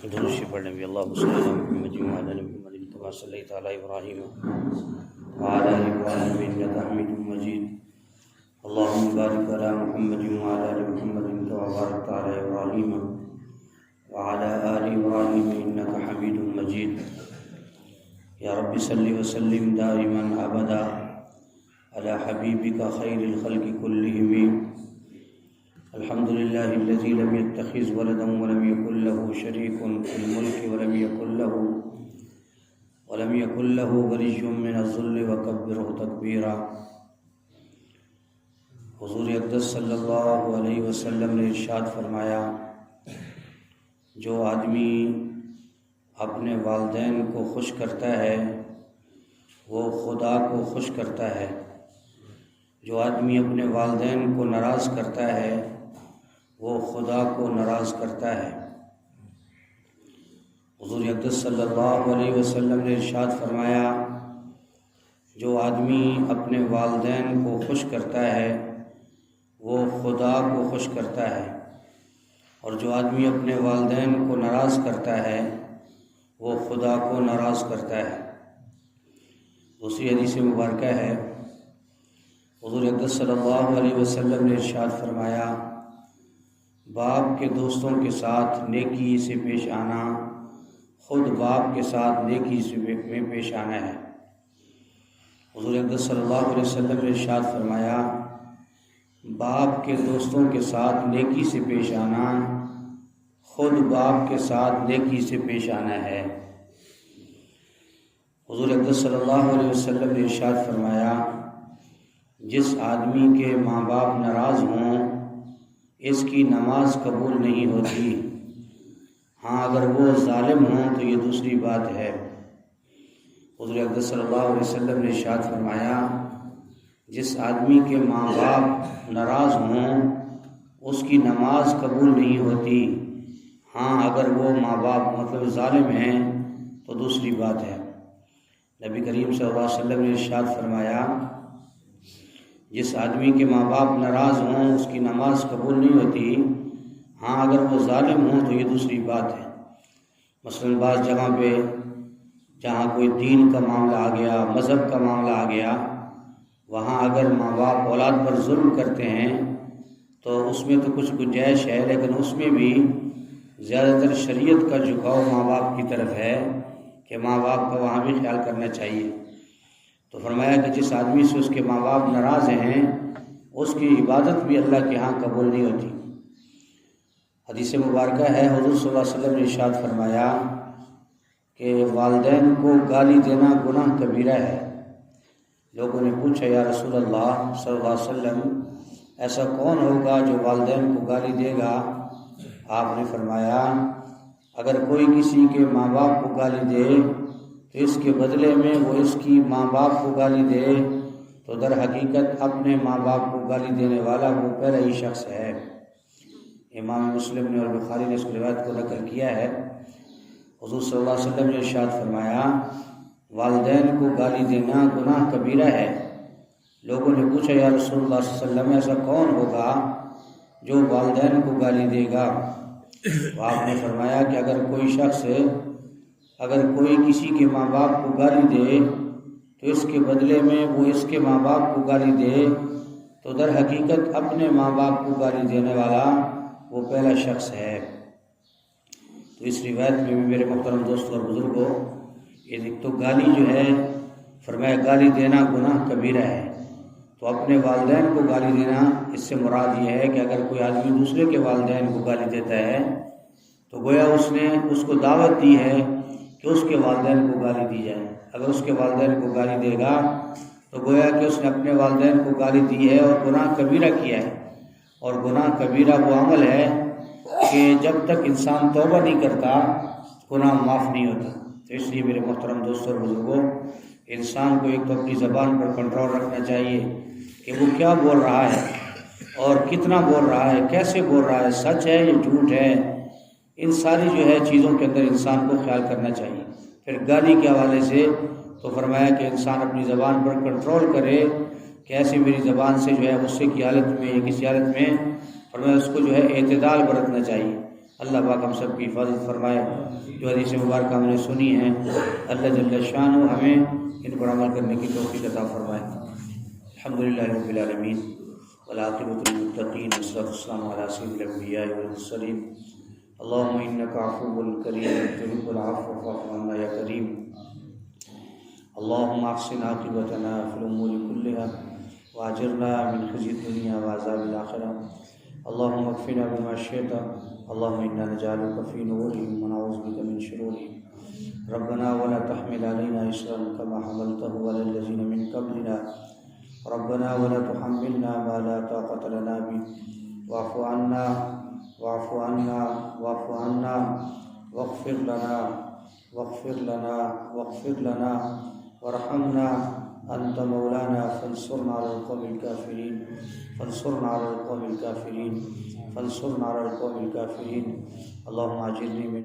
درود پڑھ نبی اللہ صلی اللہ محمد وعلی آل محمد کما صلیت علی ابراہیم وعلی آل ابراہیم انک حمید مجید اللهم بارک علی محمد وعلی آل محمد کما بارکت علی ابراہیم وعلی آل ابراہیم انک حمید مجید یا رب صلی وسلم دائما ابدا علی حبیبک خیر الخلق کلہم الحمد للہ الذی لم يتخذ ولدا ولم يكن له شریک فی الملک ولم يكن له ولی من الذل وکبرہ تکبیرا۔ حضور اقدس صلی اللہ علیہ وسلم نے ارشاد فرمایا، جو آدمی اپنے والدین کو خوش کرتا ہے وہ خدا کو خوش کرتا ہے، جو آدمی اپنے والدین کو ناراض کرتا ہے وہ خدا کو ناراض کرتا ہے۔ حضور اقدس صلی اللہ علیہ وسلم نے ارشاد فرمایا، جو آدمی اپنے والدین کو خوش کرتا ہے وہ خدا کو خوش کرتا ہے، اور جو آدمی اپنے والدین کو ناراض کرتا ہے وہ خدا کو ناراض کرتا ہے۔ دوسری حدیث مبارکہ ہے، حضور اقدس صلی اللہ علیہ وسلم نے ارشاد فرمایا، باپ کے دوستوں کے ساتھ نیکی سے پیش آنا خود باپ کے ساتھ نیکی میں پیش آنا ہے۔ حضور اقدس صلی اللہ علیہ وسلم نے ارشاد فرمایا، باپ کے دوستوں کے ساتھ نیکی سے پیش آنا خود باپ کے ساتھ نیکی سے پیش آنا ہے۔ حضور اقدس صلی اللہ علیہ وسلم نے ارشاد فرمایا، جس آدمی کے ماں باپ ناراض ہوں اس کی نماز قبول نہیں ہوتی، ہاں اگر وہ ظالم ہوں تو یہ دوسری بات ہے۔ حضور اقدس صلی اللہ علیہ وسلم نے ارشاد فرمایا، جس آدمی کے ماں باپ ناراض ہوں اس کی نماز قبول نہیں ہوتی، ہاں اگر وہ ماں باپ مطلب ظالم ہیں تو دوسری بات ہے۔ نبی کریم صلی اللہ علیہ وسلم نے ارشاد فرمایا، جس آدمی کے ماں باپ ناراض ہوں اس کی نماز قبول نہیں ہوتی، ہاں اگر وہ ظالم ہوں تو یہ دوسری بات ہے۔ مثلاً بعض جگہ پہ جہاں کوئی دین کا معاملہ آ گیا، مذہب کا معاملہ آ گیا، وہاں اگر ماں باپ اولاد پر ظلم کرتے ہیں تو اس میں تو کچھ گنجائش ہے، لیکن اس میں بھی زیادہ تر شریعت کا جھکاؤ ماں باپ کی طرف ہے کہ ماں باپ کا وہاں بھی خیال کرنا چاہیے۔ تو فرمایا کہ جس آدمی سے اس کے ماں باپ ناراض ہیں اس کی عبادت بھی اللہ کے ہاں قبول نہیں ہوتی۔ حدیث مبارکہ ہے، حضور صلی اللہ علیہ وسلم نے ارشاد فرمایا کہ والدین کو گالی دینا گناہ کبیرہ ہے۔ لوگوں نے پوچھا، یا رسول اللہ صلی اللہ علیہ وسلم، ایسا کون ہوگا جو والدین کو گالی دے گا؟ آپ نے فرمایا، اگر کوئی کسی کے ماں باپ کو گالی دے تو اس کے بدلے میں وہ اس کی ماں باپ کو گالی دے تو در حقیقت اپنے ماں باپ کو گالی دینے والا وہ پہلا ہی شخص ہے۔ امام مسلم نے اور بخاری نے اس روایت کو نقل کیا ہے۔ حضور صلی اللہ علیہ وسلم نے ارشاد فرمایا، والدین کو گالی دینا گناہ کبیرہ ہے۔ لوگوں نے پوچھا، یا رسول اللہ صلی اللہ علیہ وسلم، ایسا کون ہوگا جو والدین کو گالی دے گا؟ تو آپ نے فرمایا کہ اگر کوئی کسی کے ماں باپ کو گالی دے تو اس کے بدلے میں وہ اس کے ماں باپ کو گالی دے تو در حقیقت اپنے ماں باپ کو گالی دینے والا وہ پہلا شخص ہے۔ تو اس روایت میں میرے محترم دوستوں اور بزرگوں، یہ تو گالی جو ہے، فرمایا گالی دینا گناہ کبیرہ ہے۔ تو اپنے والدین کو گالی دینا، اس سے مراد یہ ہے کہ اگر کوئی آدمی دوسرے کے والدین کو گالی دیتا ہے تو گویا اس نے اس کو دعوت دی ہے کہ اس کے والدین کو گالی دی جائے۔ اگر اس کے والدین کو گالی دے گا تو گویا کہ اس نے اپنے والدین کو گالی دی ہے اور گناہ کبیرہ کیا ہے، اور گناہ کبیرہ وہ عمل ہے کہ جب تک انسان توبہ نہیں کرتا گناہ معاف نہیں ہوتا۔ تو اس لیے میرے محترم دوستوں اور بزرگوں، انسان کو ایک تو اپنی زبان پر کنٹرول رکھنا چاہیے کہ وہ کیا بول رہا ہے اور کتنا بول رہا ہے، کیسے بول رہا ہے، سچ ہے یا جھوٹ ہے، ان ساری جو ہے چیزوں کے اندر انسان کو خیال کرنا چاہیے۔ پھر گالی کے حوالے سے تو فرمایا کہ انسان اپنی زبان پر کنٹرول کرے کہ ایسے میری زبان سے جو ہے غصے کی حالت میں یا کسی حالت میں فرمایا اس کو جو ہے اعتدال برتنا چاہیے۔ اللہ پاک ہم سب کی حفاظت فرمائے۔ جو حدیث مبارکہ ہم نے سنی ہیں اللہ جل شانہ ہمیں ان پر عمل کرنے کی توفیق عطا فرمائے۔ الحمدللہ رب العالمین والعاقبۃ للمتقین والصلاۃ والسلام علی سید الانبیاء والمرسلین۔ اللهم انک عفو کریم تحب العفو فاعف عنا یا کریم۔ اللهم احسن عاقبتنا فی الامور كلها واجرنا من خزي الدنيا وعذاب الاخرہ۔ اللهم اكفنا بما شئت اللهم انا نجعلك في نورهم ونعوذ بك من شرورهم۔ ربنا ولا تحمل علينا إصرا كما حملته على الذين من قبلنا ربنا ولا تحملنا ما لا طاقة لنا به واعف عنا واعف عنا واعف عنا واغفر لنا واغفر لنا واغفر لنا وارحمنا أنت مولانا فانصرنا على القوم الكافرين فانصرنا على القوم الكافرين فانصرنا على القوم الكافرين۔ اللهم أجرني من